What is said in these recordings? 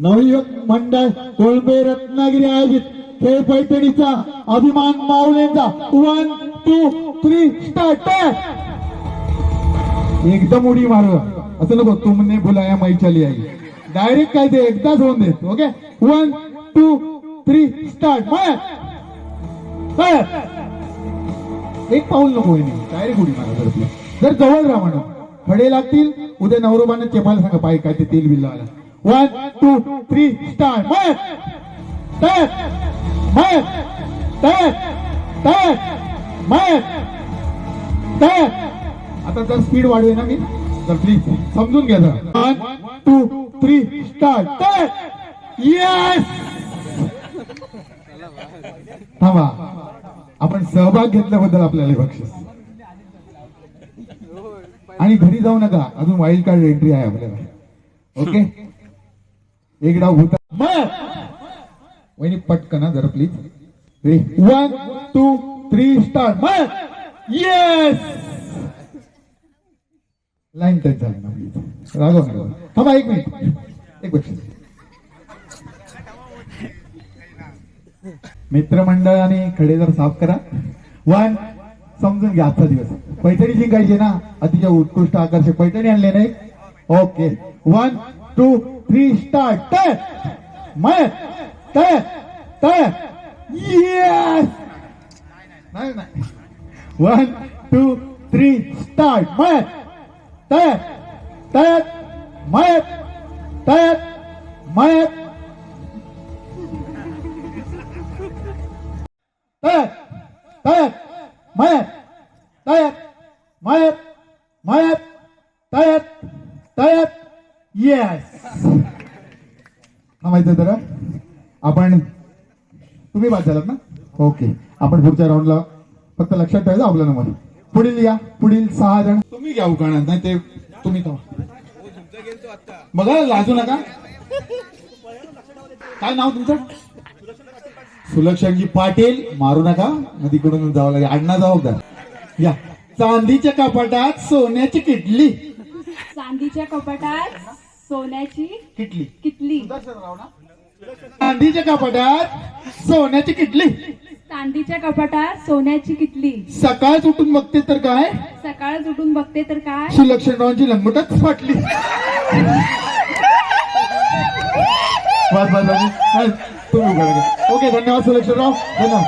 नवयुवक मंडळ कोळंबे रत्नागिरी आयोजित खेळ पैठणीचा अभिमान माऊलींचा 1 2 3 स्टार्ट. एकदम उडी मार असं नको, तुमने बुलाया मैं चली आई. डायरेक्ट काय ते एकदाच होऊन देत. Okay 1 2 3 start. एक पाऊल नको डायरेक्ट उडी मारा. जर जवळ राहा म्हणून खडे लागतील. उद्या नवरोबाने चेपायला सांगा पाय काय ते तेल बिल लावायला. 1 2 3 स्टार्ट. आता जर स्पीड वाढवे ना मी तर प्लीज समजून घ्या. 1 2 3 स्टार्ट. येस. थांबा, आपण सहभाग घेतल्याबद्दल आपल्याला बक्षीस. आणि घरी जाऊ नका, अजून वाईल्ड कार्ड एंट्री आहे आपल्याला. ओके एक डाव होता. वहिनी पटकन जरा please. 1 2 3 start. Yes. Line touch झाली ना प्लीज, रागव नका. थांबा एक मिनिट, एक बक्षीस. मित्रमंडळ आणि खडे जर साफ करा. 1 समजून घ्या, आजचा दिवस पैठणी जिंकायची ना, अतिशय उत्कृष्ट आकर्षक पैठणी आणले नाही. Okay 1 2 3 start. येस. नाही नाही 1 2 3 स्टार्ट. येस. थांबायचं जरा. आपण तुम्ही बाद झालात ना. ओके आपण पुढच्या राऊंडला फक्त लक्षात ठेवायचं आपला नंबर. पुढील या, पुढील 6 जण तुम्ही घ्या उखाणात, नाही ते तुम्ही तो बघा, लाजू नका. काय नाव तुमचं? सुलक्षणजी पाटील. मारू नका, मग तिकडून जावं लागेल. अण्णा जबाबदार. या. चांदीच्या कपाटात सोन्याची किटली. चांदीच्या कपाटात सोन्याची किटली. किटली. चांदीच्या कपाटात सोन्याची किटली. चांदीच्या कपाटात सोन्याची किटली. सकाळ उठून बघते तर काय, सकाळ उठून बघते तर काय, सुलक्षणरावांची लंगोटच फाटली. बस बस बस, तुम्ही उघडा. ओके धन्यवाद सुलक्षणराव, धन्यवाद.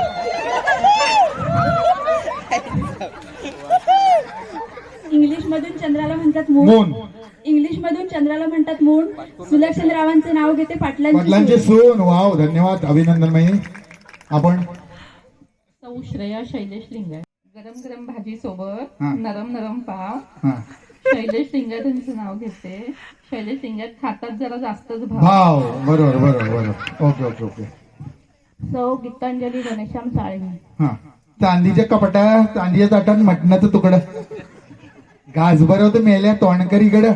इंग्लिश मधून चंद्राला म्हणतात मून. इंग्लिश मधून चंद्राला म्हणतात मून. सुलक्षणरावांचे नाव घेते पाटलांचे सून. वाव, धन्यवाद, अभिनंदन. माहिती आपण सौ श्रेया शैलेश लिंगायत. गरम गरम भाजी सोबत नरम नरम पाव. शैलेश लिंगायत यांचं नाव घेते. शैलेश लिंगायत खातात जरा जास्तच भाव. बरोबर बरोबर बरोबर. Okay okay okay. सौ गीतांजली घनश्याम साळवी. हा. चांदीच्या कपाटात चांदीच्या ताटात मटणाचं तुकडं. घास बरं मेल्या तोंडकरीकडं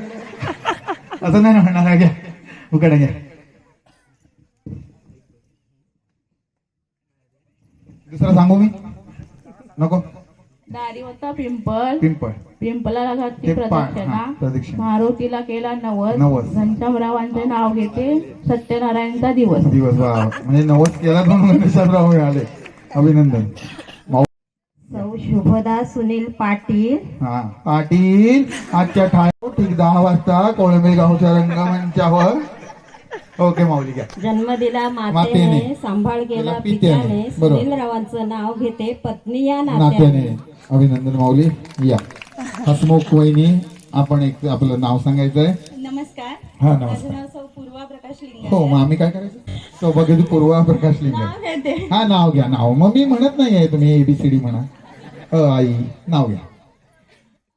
असं नाही म्हणणार. घ्या उकडा घ्या. दुसरा सांगू मी? नको. दारी होता पिंपल. पिंपळ. पिंपलाला घातली प्रदक्षिणा. प्रदक्षिणा. मारुतीला केला नवस. नवस. घनश्यामरावांचे नाव घेते सत्यनारायणचा दिवस. दिवस. वा, म्हणजे नवस केला म्हणून घनश्यामराव मिळाले. अभिनंदन. सौ शुभदा सुनील पाटील. हा पाटील. आजच्या ठीक 10 वाजता कोळंबे गावच्या रंगमंचावर. ओके माऊली घ्या. जन्म दिला मातेने, सांभाळ केला पित्याने. सुनील रावांचं नाव घेते पत्नी या नात्याने. अभिनंदन माऊली. या. हसमुख वहिनी, आपण एक आपलं नाव सांगायचंय. नमस्कार. हा माझं नमस्कार. नाव सौ पूर्वा प्रकाश लिंगायत. हो, मग आम्ही काय करायचं? सौभाग्यवती पूर्वा प्रकाश लिंगायत. नाव घेते. हा नाव घ्या. नाव मग मी म्हणत नाहीये, तुम्ही ABCD म्हणा. आई नाव घ्या.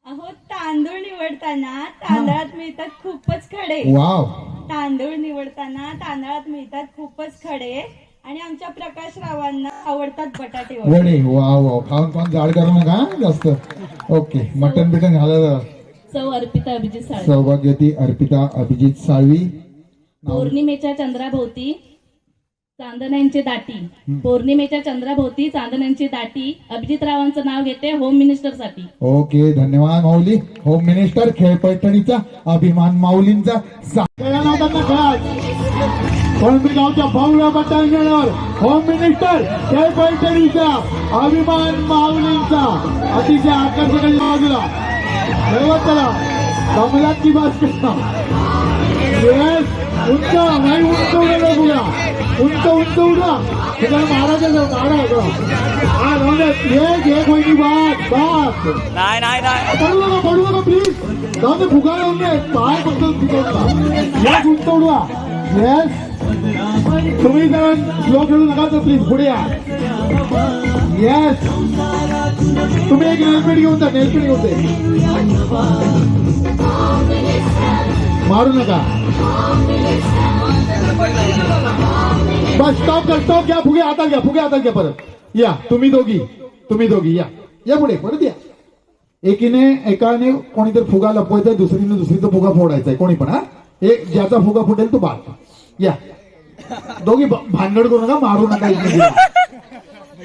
अहो, तांदूळ निवडताना तांदळात मिळतात खूपच खडे. वाव. तांदूळ निवडताना तांदळात मिळतात खूपच खडे. आणि आमच्या प्रकाश रावांना आवडतात बटाटे वडे. Wow wow. खाऊन खाऊन जाड करू नका जास्त. ओके मटन बिटन घालायला. सौ अर्पिता अभिजित साळवी. सौभाग्यवती अर्पिता अभिजित साळवी. पौर्णिमेच्या चंद्राभोवती चांदण्यांची दाटी. पौर्णिमेच्या चंद्राभोवती चांदण्यांची दाटी. अभिजितरावांचं नाव घेते होम मिनिस्टर साठी. ओके धन्यवाद माऊली. होम मिनिस्टर खेळ पैठणीचा अभिमान माऊलींचा. कोळंबीगावच्या भव्य बटालियनवर होम मिनिस्टर जय पैठणीचा अभिमान माऊलींचा अतिशय आकर्षक बाजूला चला कमलाची बास्केट येस उंच नाही उंच उडा बघूया उंच उडा त्याला महाराजाचा मारा हा राहण्यात एक वहिनी बात पडू नका प्लीज जाऊ दे फुगा लावून दे पाय फक्त एक उंच उडवा येस तुम्ही जरा स्लो खेळू नका तर प्लीज पुढे या येस तुम्ही एक नेलपेट घेऊन जा नेलपेट घेऊन दे मारू नका बस स्टॉप घ्या फुगे हातात घ्या परत या तुम्ही दोघी या पुढे परत या एकाने कोणीतरी फुगा लपवायचा दुसरीने दुसरीचा फुगा फोडायचा कोणी पण हा एक ज्याचा फुगा फुटेल तो बाद या दोघी भांडण करू नका मारू नका एकमेकीला.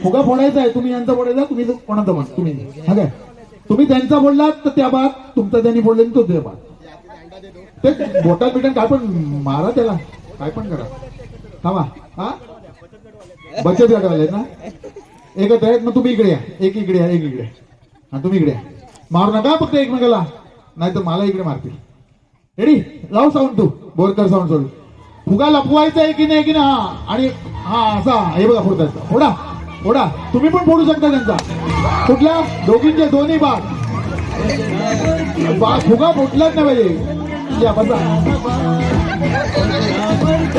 फुगा फोडायचा आहे तुम्ही यांचा फोडायचा तुम्ही कोणाचा म्हण तुम्ही हा काय तुम्ही त्यांचा बोललात तर त्या बाद तुमचा त्यांनी बोलले तो त्या बाद ते बोटात बिटन काय पण मारा त्याला काय पण करा थांबा हा बचत गटवाले ना एकच आहेत मग तुम्ही इकडे या एक इकडे हा तुम्ही इकडे मारू नका फक्त एकमेकाला नाही तर मला इकडे मारतील रेडी लाव साऊंड तू बोरकर साऊंड सोडून फुगा लपवायचा आहे की नाही हा आणि हा असा हे बघा फोडता फोडा तुम्ही पण फोडू शकता त्यांचा कुठल्या दोघींचे दोन्ही बाग फुगा फुटलाच नाही पाहिजे या बसा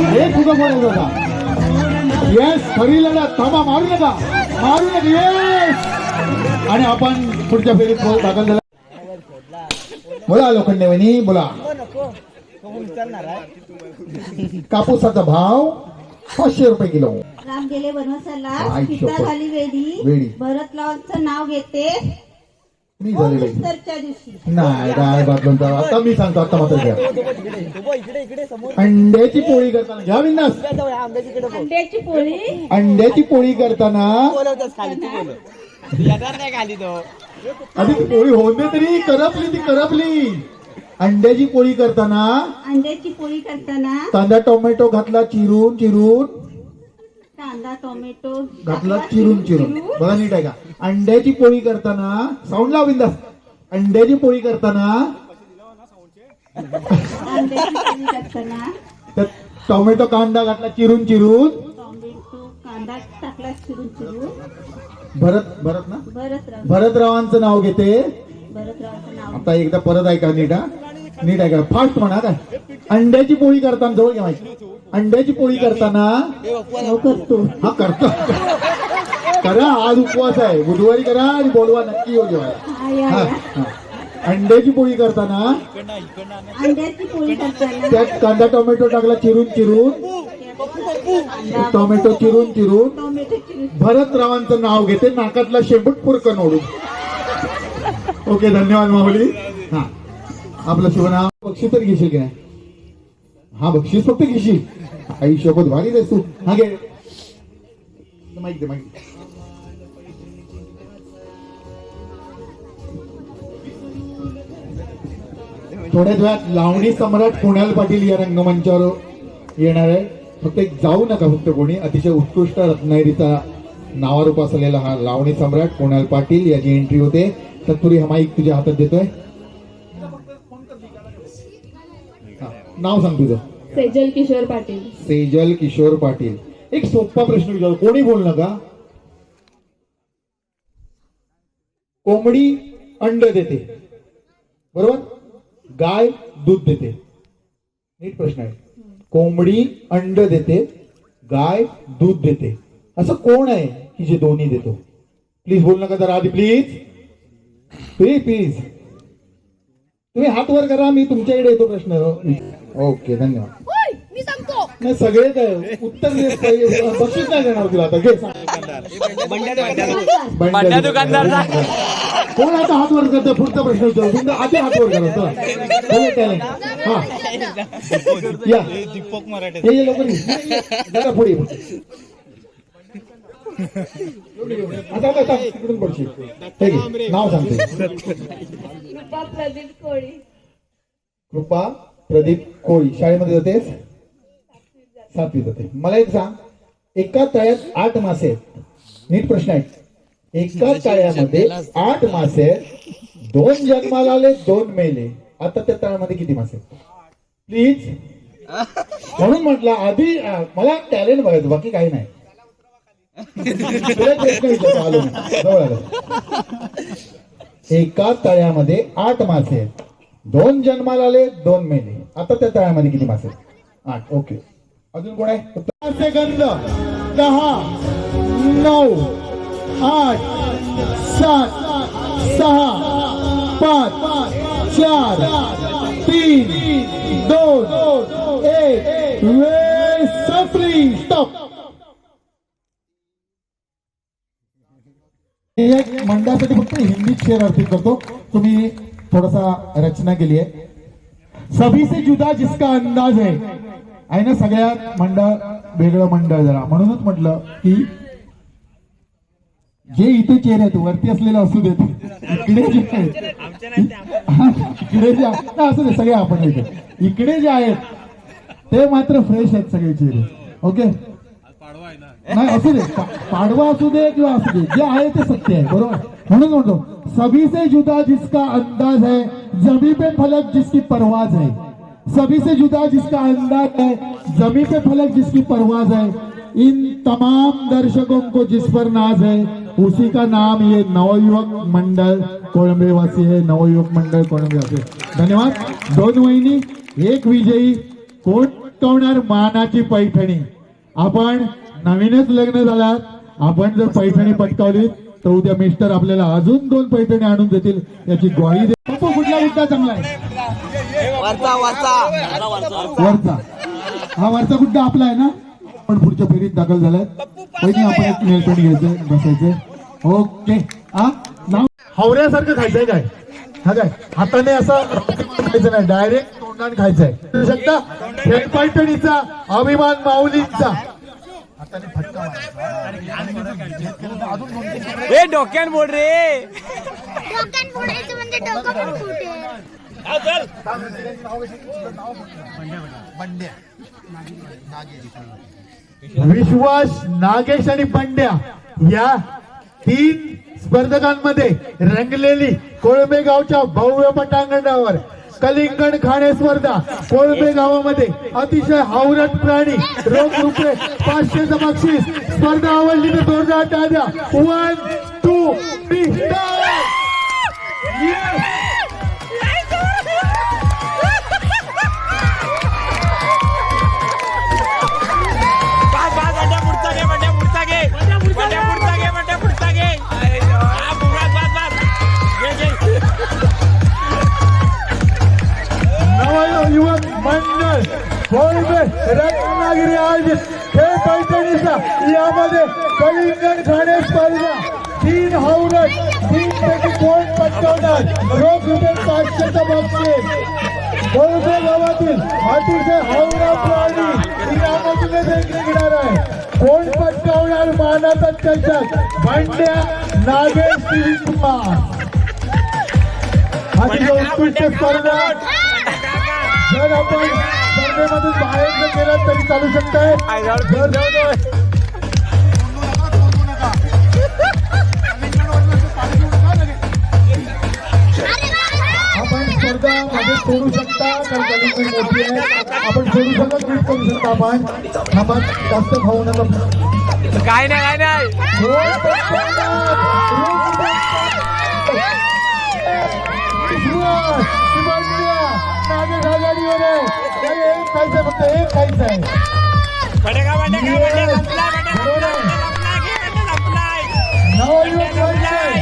हे फुगा फोडायचा होता येस खरी लढत थांबा मारू नका येस आणि आपण पुढच्या फेरीत दाखल झाला बोला लोखंडे वहिनी बोला कापूसाचा भाव 500 रुपये किलो राम गेले वनवासाला आई सीता शपथ. झाली वेडी. वेडी भरतलालचं नाव घेते मी झाले बाई ईस्टरच्या दिवशी नाही काय बातम्यांचा आता मी सांगतो आता मात्र घ्या अंड्याची पोळी करताना घ्या बिंदास अंड्याची पोळी अंड्याची पोळी करताना आधी ती पोळी होऊन दे तरी करपली अंड्याची पोळी करताना कांदा टोमॅटो घातला चिरून कांदा टोमॅटो घातला चिरून बघा नीट आहे का अंड्याची पोळी करताना साऊंड लाव बिंदास अंड्याची पोळी करताना त्यात टोमॅटो कांदा घातला चिरून टोमॅटो कांदा टाकला चिरून भरत ना भरतरावांचं नाव घेते भरतरावाचं नाव आता एकदा परत ऐका नीट ऐका फास्ट म्हणा काय अंड्याची पोळी करताना जवळ घ्या माहिती अंड्याची पोळी करताना करतो हा करतो करा आज उपवास आहे बुधवारी करा आणि बोलवा नक्की येऊ जेवायला अंड्याची पोळी करताना त्यात कांदा टोमॅटो टाकला चिरून टोमॅटो चिरून भरतरावांचं नाव घेते नाकातला शेंबूट पुरकन ओढून ओके धन्यवाद माऊली हा आपलं शुभ नाव बक्षीस तर घेशील की नाही हा बक्षीस फक्त घेशील आई शपथ भारी आहेस तू हा घे माहिती दे माहिती थोड्याच वेळात लावणी सम्राट कुणाल पाटील या रंगमंचावर येणार आहे फक्त एक जाऊ नका फक्त कोणी अतिशय उत्कृष्ट रत्नागिरीचा नावारूप असलेला हा लावणी सम्राट कुणाल पाटील याची एंट्री होते तत्पुरी हा माईक तुझ्या हातात देतोय नाव सांग तुझं सेजल किशोर पाटील एक सोपा प्रश्न विचारतो कोणी बोल नका कोंबडी अंड देते बरोबर गाय दूध देते नीट प्रश्न आहे कोंबडी अंड देते गाय दूध देते असं कोण आहे की जे दोन्ही देतो प्लीज बोल नका जरा आधी प्लीज तुम्ही हात वर करा मी तुमच्याकडे येतो प्रश्न ओके धन्यवाद नाही सगळे उत्तर बक्षीस नाही देणार तुला आता घे बंड्या दुकानदार कोण आता हात वर करतो पुढचा प्रश्न विचारतो आधी हात वर करा हा या दीपक मराठे हे लवकर जरा पुढे आता तिकडून पडशील ठीक आहे नाव सांगते कृपा प्रदीप कोळी शाळेमध्ये जातेस 7वीत होते. मला एक सांग, एका तळ्यात 8 मासे आहेत. नीट प्रश्न आहे. एका तळ्यामध्ये 8 मासे आहेत, 2 जन्माला आले, 2 मेले. आता त्या तळ्यामध्ये किती मासे आहेत? प्लीज. म्हणून म्हटलं आधी मला टॅलेंट बघायचं, बाकी काही नाही. तुला एक प्रश्न विचारतो, आलो मी. जवळ आलो. एका तळ्यामध्ये 8 मासे आहेत, 2 जन्माला आले, 2 मेले. आता त्या तळ्यामध्ये किती मासे आहेत? 8. ओके. अजून कोण आहे? सेकंद. 10, 9, 8, 7, 6, 5, 4, 3, 2, 1. वेळ संपली. स्टॉप. एक मंडळासाठी फक्त हिंदीत शेर अर्थित करतो. तुम्ही थोडासा रचना केली आहे. सभी से जुदा जिसका अंदाज आहे ना. सगळ्यात मंडळ वेगळं मंडळ जरा, म्हणूनच म्हटलं की जे इथे चेहरे आहेत वरती असलेलं असू देत, इकडे जे आहेत इकडे जे असू दे, सगळे आपण इथे इकडे जे आहेत ते मात्र फ्रेश आहेत सगळे चेहरे. ओके. नाही असू दे, पाडवा असू दे किंवा असू दे, जे आहे ते सत्य आहे. बरोबर. म्हणून म्हणतो सभी से जुदा जिसका अंदाज है, जमी पे फलक जिसकी परवाज है. सभी से जुदा जिसका अंदाज है, जमी पे फलक जिसकी परवाज है. इन तमाम दर्शकों को जिस पर नाज है, उसी का नाम ये नवयुवक मंडल कोळंबेवासी है. नवयुवक मंडल कोळंबेवासी. धन्यवाद. 2 वहिनी, 1 विजयी. कोण कवणार मानाची पैठणी. आपण नवीनच लग्न झालात, आपण जर पैठणी पटकावली तर उद्या मिस्टर आपल्याला अजून 2 पैठणी आणून देतील याची ग्वाही दे. कुठला मुद्दा चांगला आहे? वरचा. हा वरचा गुड्डा आपला आहे ना. आपण पुढच्या फेरीत दाखल झालाय. पहिली आपण एक नेलपेंट घ्यायचंय, बसायचंय. ओके. हा नाव हावऱ्यासारखं खायचंय काय? हा काय हाताने असं खायचं नाही, डायरेक्ट तोंडाने खायचंय. शकता पैठणीचा अभिमान माऊलींचा. हाताने फटका ए डोक्यान बोल रे. डोक्यात फोडायचं म्हणजे डोकं पण फुटेल. विश्वास, नागेश आणि बंड्या या 3 स्पर्धकांमध्ये रंगलेली कोळंबे गावच्या भव्य पटांगणावर कलिंगण खाणे स्पर्धा. कोळंबे गावामध्ये अतिशय हावरट प्राणी, रोख रुपये 500चं बक्षीस. स्पर्धा आवडली तर जोरदार टाळ्या. 1, 2, 3 युवक मंडळ कोळंबे रत्नागिरी आयोजित खेळ पैठणीचा यामध्ये कलिंगण खाणे स्पर्धा. 3 हावरट, 3 पैकी कोण पटकावणार. रोख रुपये 500चं बक्षीस. कोळंबे गावातील अतिशय हावरा प्राणी यामध्ये जिंकणार आहे. कोण पटकावणार मानाचा चषक. भांड्या, नागेश, शिवकुमार. अतिशय उत्कृष्ट स्पर्धा. जर आपण स्पर्धेमधून बाहेर जर गेलात तरी चालू शकताय. आपण स्पर्धा मध्ये सोडू शकता, कारण कलिंगण मोठी आहे. आपण सोडू शकत नीट करू शकता. आपण आपण जास्त खाऊ नका. काय नाही नागेश आघाडीवर आहे. एक खायचंय, फक्त एक खायचंय. नवयुवक खायचंय.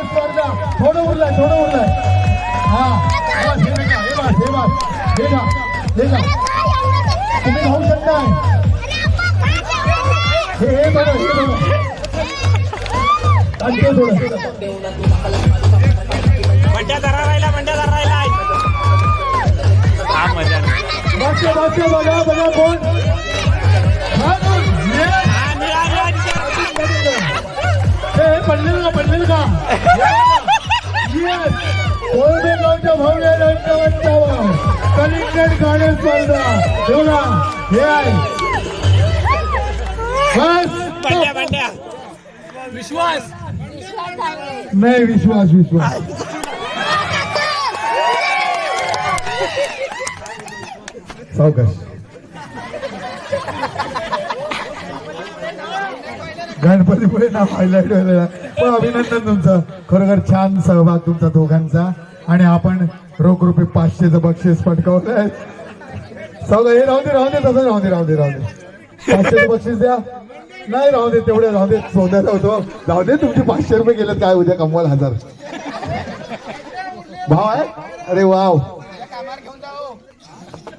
स्पर्धा थोडं उरलंय. हा तुम्ही खाऊ शकताय. हे थोडं बघा कोण पडलेल का कोळबेगावच्या भव्य रंगमंचावर कलिंगड गाणं स्पर्धा एवढा हे आहे बस विश्वास नाही विश्वास सावकाश गणपतीपुळे नाव हायलाइट व्हायला पण अभिनंदन तुमचं खरोखर छान सहभाग तुमचा दोघांचा आणि आपण रोख रुपये 500चं बक्षीस पटकावलंय सगळं हे राहू दे तसं राहू दे 500चं बक्षीस द्या नाही राहू दे तेवढे राहू दे सोन्याचा होतो राहू दे तुमचे 500 रुपये गेलेत काय उद्या कमवाल 1000 भाव आहे अरे वाव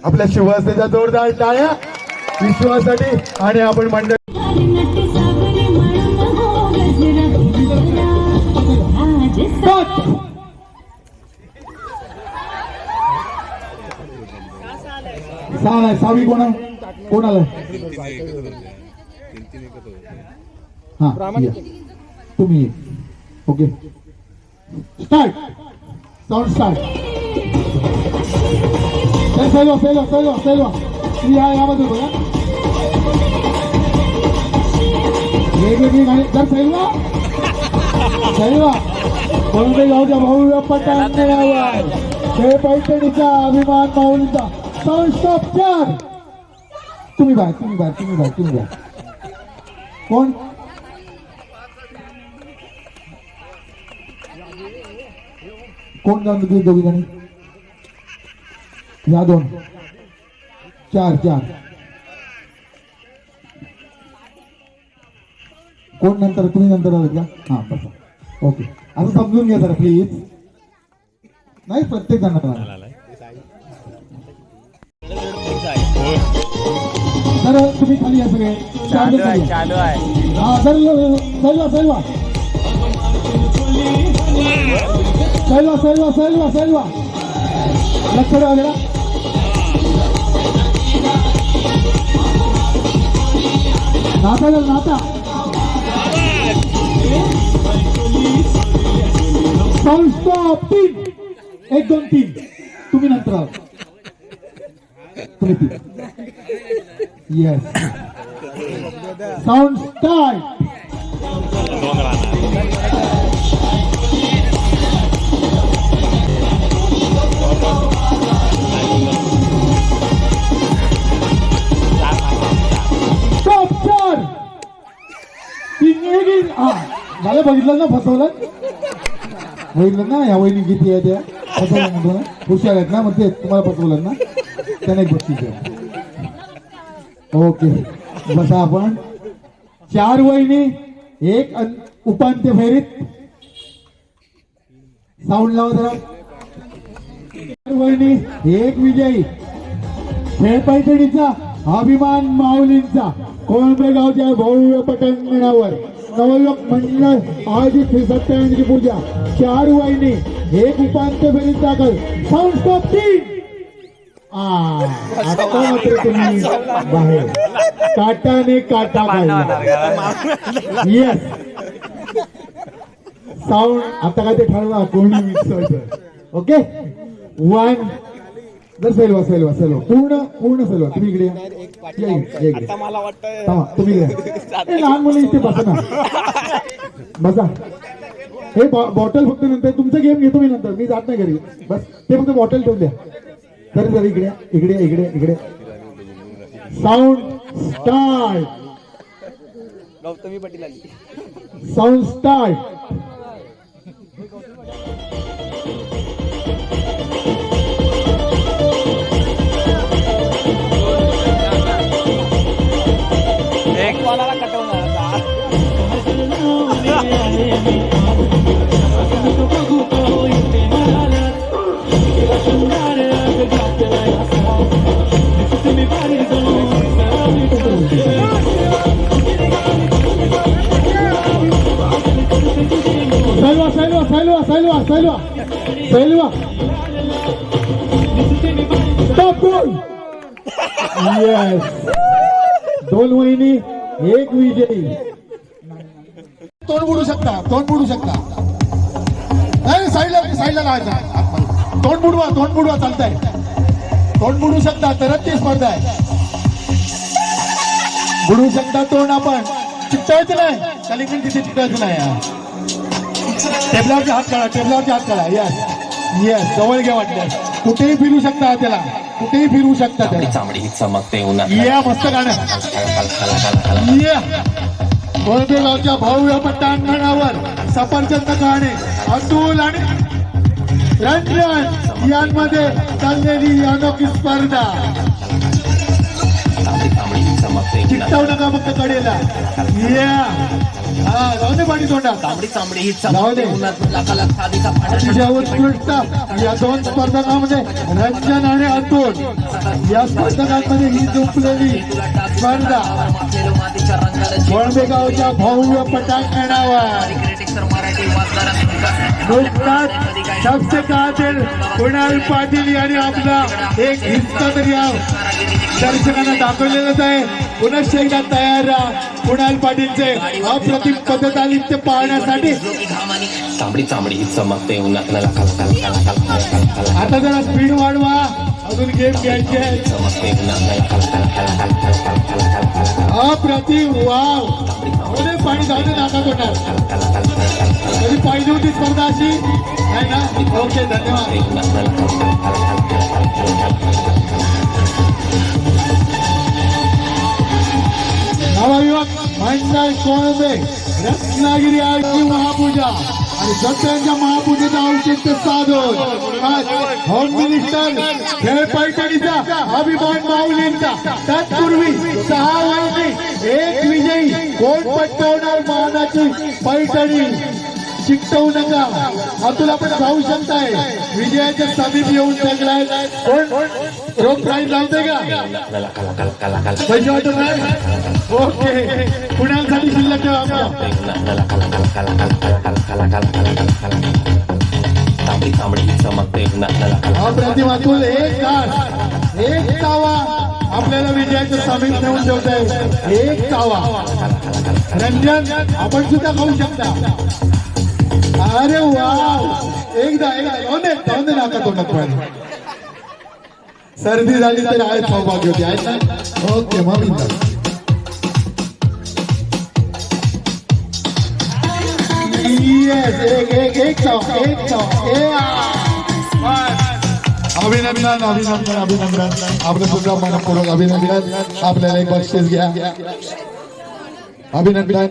आपल्या शिवसेनेच्या जोरदार टाळ्या विश्वासाठी आणि आपण मंडळ सावी कोणाला हा तुम्ही okay start sound start Selva यामध्ये बघा वेगवेगळी गाणी तर सेल्वा कोळंबेगावच्या भव्य पटांगणावर खेळ पैठणीचा अभिमान माऊलीचा साऊंड स्टॉप 4 तुम्ही बाहेर कोण जाऊन तुम्ही दोघी जणी या 2 4 कोण नंतर तुम्ही नंतर आलात का हा बस ओके असं समजून घ्या जरा प्लीज नाही प्रत्येक जणांना तर तुम्ही खाली या सगळे चालू आहे हा सेल्वा लक्ष द्या नाता साऊंड स्टॉप 3 1 2 3 तुम्ही नंतर आहात तुम्ही 3 येस साऊंड स्टार्ट स्टॉप 4 झालं बघितलं ना फसवलं ना या वहिनी किती आहे त्या फसवलं म्हणतो ना हुशार आहेत ना मग ते तुम्हाला फसवलं ना त्याने एक बक्षीस द्या ओके बसा आपण 4 वहिनी 1 उपांत्य फेरीत साऊंड लावा जरा 4 वहिनी 1 विजयी खेळ पैठणीचा अभिमान माऊलींचा कोळंबेगावच्या भव्य पटांगणावर नवयुवक मंडळ आयोजित सत्याची पूजा 4 वहिनी 1 उपांत्य फेरीत दाखल साऊंड स्टॉप 3 आता मात्र तुम्ही बाहेर काटाने काटा काढला येस साऊंड आता काय ते ठरवा कोणी मिक्स व्हायचं ओके 1 जर सेल्वा पूर्ण सेल्वा तुम्ही इकडे तुम्ही लहान मुलं इथे बसा ना बसा हे बॉटल फक्त नंतर तुमचा गेम घेतो मी नंतर मी जात नाही घरी बस ते फक्त बॉटल ठेवून द्या तरी जर इकडे साऊंड स्टार्ट गौतमी पाटील आली साऊंड स्टार्ट एक बॉलाला कटवणार सेल्वा स्टॉप गोल येस 2 वहिनी 1 विजयी तोंड बुडू शकता नाही साईडला लावायचा. तोंड बुडवा चालतंय. तोंड बुडू शकता, तरच ती स्पर्धा आहे. बुडवू शकता तोंड, आपण चिकटायचं नाही. कालिंगण तिथे चिकटायचं नाही. टेबलावरचे हात काढा. येस जवळ घ्या वाटल्यास. कुठेही फिरू शकता त्याला, चामडी ही चमकते उन्हात. या मस्त गाणं. या कोळंबेगावच्या भव्य पटांगणावर सफरचंद गाणे अतुल आणि रंजन यांमध्ये चाललेली अनोखी स्पर्धा. चामडी ही चमकते उन्हात. चिकटावू नका फक्त कडेला. जाऊ दे पाणी तोंडात. चामडी ही जाऊ दे. चमकते उन्हात. लाखाला खादीचा अतिशय उत्कृष्ट या दोन स्पर्धकांमध्ये रंजन आणि अतुल या स्पर्धकांमध्ये ही जिंकलेली स्पर्धा मातीच्या रंगाला कोळंबेगावच्या भव्य पटांगणावर नुकताच शब्दकातील कुणाल पाटील यांनी आपला एक हिस्सा तरी दर्शकांना दाखवलेलंच आहे. पुनश्च एकदा तयार राहा कुणाल पाटीलचे अप्रतिम पद्धतालित्य पाहण्यासाठी. चामडी ही चमकते उन्हात. आता जरा स्पीड वाढवा, अजून गेम घ्यायचे आहे. चमकते उन्हात. अप्रतिम वाव. पाणी जाऊ दे नाका तोंडात. कधी पाहिजे होती स्पर्धा अशी आहे ना. ओके धन्यवाद. नवयुवक मंडळ कोळंबे रत्नागिरी आरती महापूजा आणि सत्यांच्या महापूजेचं औचित्य साधून आज होम मिनिस्टर खेळ पैठणीचा अभिमान माऊलींचा तत्पूर्वी 6 वर्षी एक विजयी कोण पटवणार मानाची पैठणी. चिकटवू नका. अतुल आपण जाऊ शकताय. विजयाच्या समीप येऊन लागलाय. कोण रोख प्राईज लावते का पैसे वाटत नाही. ओके पुण्यासाठी शिल्लक ठेवा चामडी ही चमकते उन्हात. अप्रतिम अतुल. एक चावा आपल्याला विजयाच्या समीप नेऊन ठेवताय. एक चावा. रंजन आपण सुद्धा खाऊ शकता. अरे वाव. एकदा जाऊन दे नाका तोंडात पाणी. सर्दी झाली तर आहे सौभाग्य होती आहे ना. ओके मग एक अभिनंदन. आपलं सुद्धा मनपूर्वक अभिनंदन. आपल्याला एक बक्षीस घ्या. अभिनंदन.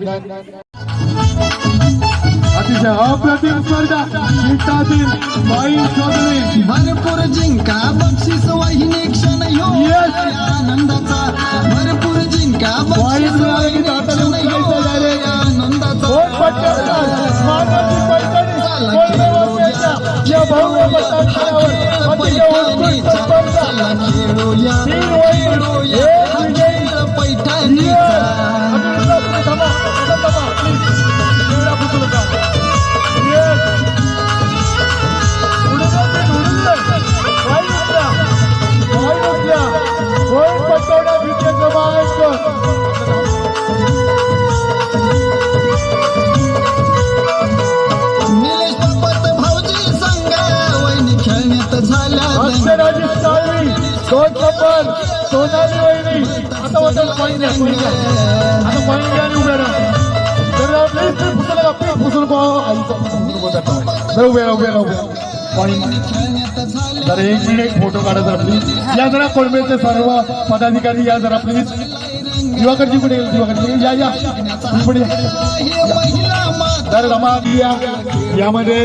अतिशय अप्रतिम स्पर्धा. शीतातील बाई चौधरी भरपूर जिंका बक्षीस वाहिनी क्षण आनंदाचा. भरपूर जिंका बक्षीस वाहिनी आनंदाचा. सोनाली वहिनी आता वाटेल पाणी द्या. आता पाणी द्या आणि उभ्या राहा. जरा 1 मिनिट फोटो काढा जरा प्लीज. या जरा कोळंबेचे सर्व पदाधिकारी या जरा प्लीज. युवाकडची कुठे या पुढे जरा जमा या. यामध्ये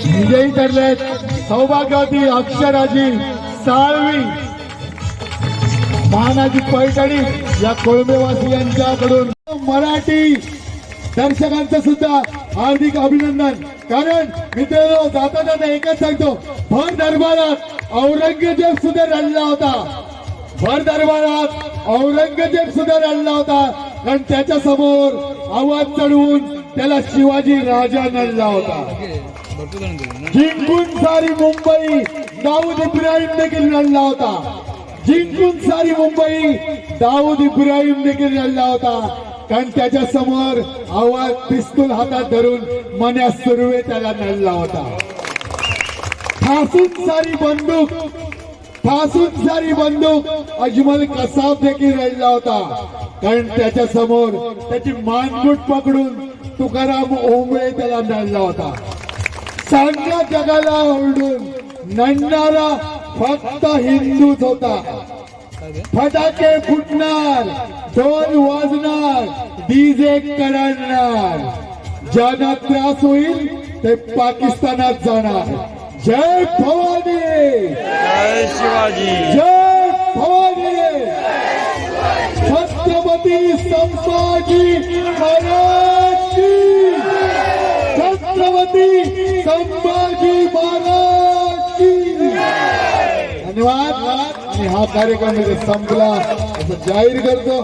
विजयी ठरलेत सौभाग्यवती अक्षराजी साळवी मानाची पैठणी या कोळंबेवासियांच्याकडून. मराठी दर्शकांचं सुद्धा हार्दिक अभिनंदन. कारण मित्रांनो जाता एकच सांगतो, भर दरबारात औरंगजेब सुद्धा रडला होता. भर दरबारात औरंगजेब सुद्धा रडला होता. कारण त्याच्या समोर आवाज चढवून त्याला शिवाजी राजा नडला होता. जिंकून सारी मुंबई दाऊद इब्राहिम देखील रडला होता. जिंकून सारी मुंबई दाऊद इब्राहिम देखील रडला होता. कारण त्याच्या समोर आवाज पिस्तूल हातात धरून मन्या सुर्वे त्याला नडला होता. ठासून सारी बंदूक अजमल कसाब देखील राहिला होता, कारण त्याच्या समोर त्याची मानगूट पकडून तुकाराम ओंबळे त्याला नडला होता. सांगा जगाला ओरडून नडणारा फक्त हिंदूच होता. फटाके फुटणार, ढोल वाजणार, डीजे कडाडणार, ज्यांना त्रास होईल ते पाकिस्तानात जाणार. जय भवानी, जय शिवाजी. जय भवानी. छत्रपती संभाजी महाराज की, छत्रपती संभाजी महाराज की. धन्यवाद. आणि हा कार्यक्रम संपला असं जाहीर करतो.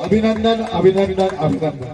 अभिनंदन, अभिनंदन, अभिनंदन.